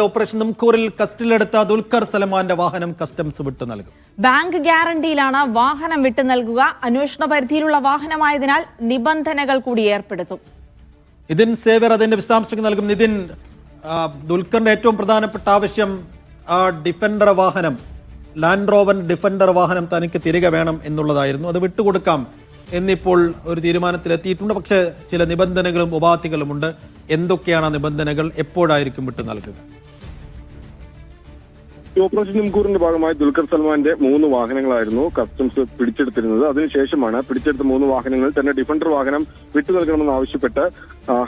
Operation തുംകൂറിൽ കസ്റ്റഡിയിലെടുത്ത ദുൽഖർ സൽമാന്റെ വാഹനം കസ്റ്റംസ് വിട്ടു നൽകും. ബാങ്ക് ഗ്യാരണ്ടിയിലാണ് വാഹനം വിട്ടു നൽകുക. അന്വേഷണ പരിധിയിലുള്ള വാഹനമായതിനാൽ നിബന്ധനകൾ കൂടി ഏർപ്പെടുത്തും. നിതിൻ സേവ്യർ അതിന്റെ വിശദാംശങ്ങൾ നൽകും. നിതിൻ, ദുൽഖറിന്റെ ഏറ്റവും പ്രധാനപ്പെട്ട ആവശ്യം ഡിഫൻഡർ വാഹനം, ലാൻഡ് റോവർ ഡിഫൻഡർ വാഹനം തനിക്ക് തിരികെ വേണം എന്നുള്ളതായിരുന്നു. അത് വിട്ടുകൊടുക്കാം എന്നിപ്പോൾ ഒരു തീരുമാനത്തിലെത്തിയിട്ടുണ്ട്. പക്ഷേ ചില നിബന്ധനകളും ഉപാധികളുമുണ്ട്. എന്തൊക്കെയാണ് നിബന്ധനകൾ? എപ്പോഴായിരിക്കും വിട്ടു നൽകുക? ഓപ്പറേഷൻ തുംകൂറിന്റെ ഭാഗമായി ദുൽഖർ സൽമാന്റെ 3 വാഹനങ്ങളായിരുന്നു കസ്റ്റംസ് പിടിച്ചെടുത്തിരുന്നത്. അതിനുശേഷമാണ് പിടിച്ചെടുത്ത 3 വാഹനങ്ങളിൽ തന്നെ ഡിഫൻഡർ വാഹനം വിട്ടു നൽകണമെന്ന് ആവശ്യപ്പെട്ട്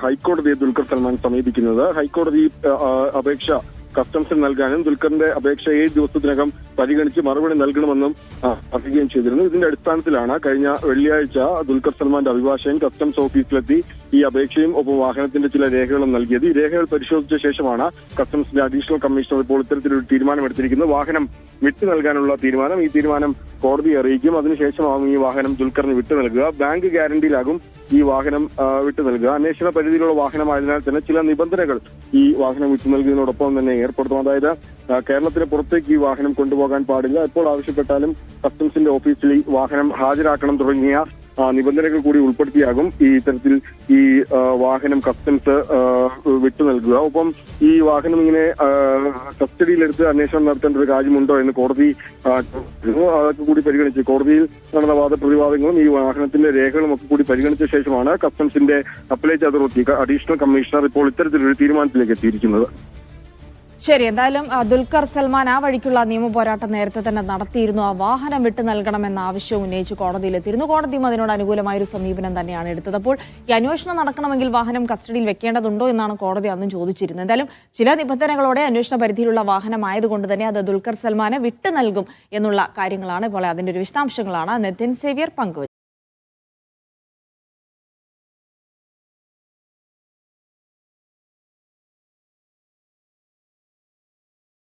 ഹൈക്കോടതിയെ ദുൽഖർ സൽമാൻ സമീപിക്കുന്നത്. ഹൈക്കോടതി അപേക്ഷ കസ്റ്റംസിന് നൽകാനും ദുൽഖറിന്റെ അപേക്ഷ 7 ദിവസത്തിനകം പരിഗണിച്ച് മറുപടി നൽകണമെന്നും അറിയിക്കുകയും ചെയ്തിരുന്നു. ഇതിന്റെ അടിസ്ഥാനത്തിലാണ് കഴിഞ്ഞ വെള്ളിയാഴ്ച ദുൽഖർ സൽമാന്റെ അഭിഭാഷകൻ കസ്റ്റംസ് ഓഫീസിലെത്തി ഈ അപേക്ഷയും ഒപ്പം വാഹനത്തിന്റെ ചില രേഖകളും നൽകിയത്. ഈ രേഖകൾ പരിശോധിച്ച ശേഷമാണ് കസ്റ്റംസിന്റെ അഡീഷണൽ കമ്മീഷണർ ഇപ്പോൾ ഇത്തരത്തിലൊരു തീരുമാനമെടുത്തിരിക്കുന്നത്. വാഹനം വിട്ടു നൽകാനുള്ള തീരുമാനം. ഈ തീരുമാനം കോടതിയെ അറിയിക്കും. അതിനുശേഷമാകും ഈ വാഹനം ദുൽഖറിന് വിട്ടു നൽകുക. ബാങ്ക് ഗ്യാരണ്ടിയിലാകും ഈ വാഹനം വിട്ടു നൽകുക. അന്വേഷണ പരിധിയിലുള്ള വാഹനമായതിനാൽ തന്നെ ചില നിബന്ധനകൾ ഈ വാഹനം വിട്ടു നൽകുന്നതിനോടൊപ്പം തന്നെ ഏർപ്പെടുത്തും. അതായത് കേരളത്തിന് പുറത്തേക്ക് ഈ വാഹനം കൊണ്ടുപോകാൻ പാടില്ല, എപ്പോൾ ആവശ്യപ്പെട്ടാലും കസ്റ്റംസിന്റെ ഓഫീസിൽ ഈ വാഹനം ഹാജരാക്കണം തുടങ്ങിയ നിബന്ധനകൾ കൂടി ഉൾപ്പെടുത്തിയാകും ഈ തരത്തിൽ ഈ വാഹനം കസ്റ്റംസ് വിട്ടു നൽകുക. ഒപ്പം ഈ വാഹനം ഇങ്ങനെ കസ്റ്റഡിയിലെടുത്ത് അന്വേഷണം നടത്തേണ്ട ഒരു കാര്യമുണ്ടോ എന്ന് കോടതി അതൊക്കെ കൂടി പരിഗണിച്ച് കോടതിയിൽ നടന്ന വാദപ്രതിവാദങ്ങളും ഈ വാഹനത്തിന്റെ രേഖകളും ഒക്കെ കൂടി പരിഗണിച്ച ശേഷമാണ് കസ്റ്റംസിന്റെ അപ്പലേറ്റ് അതോറിറ്റി അഡീഷണൽ കമ്മീഷണർ ഇപ്പോൾ ഇത്തരത്തിലൊരു തീരുമാനത്തിലേക്ക് എത്തിയിരിക്കുന്നത്. ശരി, എന്തായാലും ദുൽഖർ സൽമാൻ ആ വഴിക്കുള്ള നിയമ പോരാട്ടം നേരത്തെ തന്നെ നടത്തിയിരുന്നു. ആ വാഹനം വിട്ടു നൽകണമെന്ന ആവശ്യം ഉന്നയിച്ച് കോടതിയിലെത്തിയിരുന്നു. കോടതിയും അതിനോട് അനുകൂലമായ ഒരു സമീപനം തന്നെയാണ് എടുത്തത്. അപ്പോൾ ഈ അന്വേഷണം നടക്കണമെങ്കിൽ വാഹനം കസ്റ്റഡിയിൽ വെക്കേണ്ടതുണ്ടോ എന്നാണ് കോടതി അന്നും ചോദിച്ചിരുന്നത്. എന്തായാലും ചില നിബന്ധനകളോടെ അന്വേഷണ പരിധിയിലുള്ള വാഹനമായതുകൊണ്ട് തന്നെ അത് ദുൽഖർ സൽമാനെ വിട്ടു നൽകും എന്നുള്ള കാര്യങ്ങളാണ് ഇപ്പോൾ അതിന്റെ ഒരു വിശദാംശങ്ങളാണ് നിതിൻ സേവ്യർ പങ്കുവച്ചത്.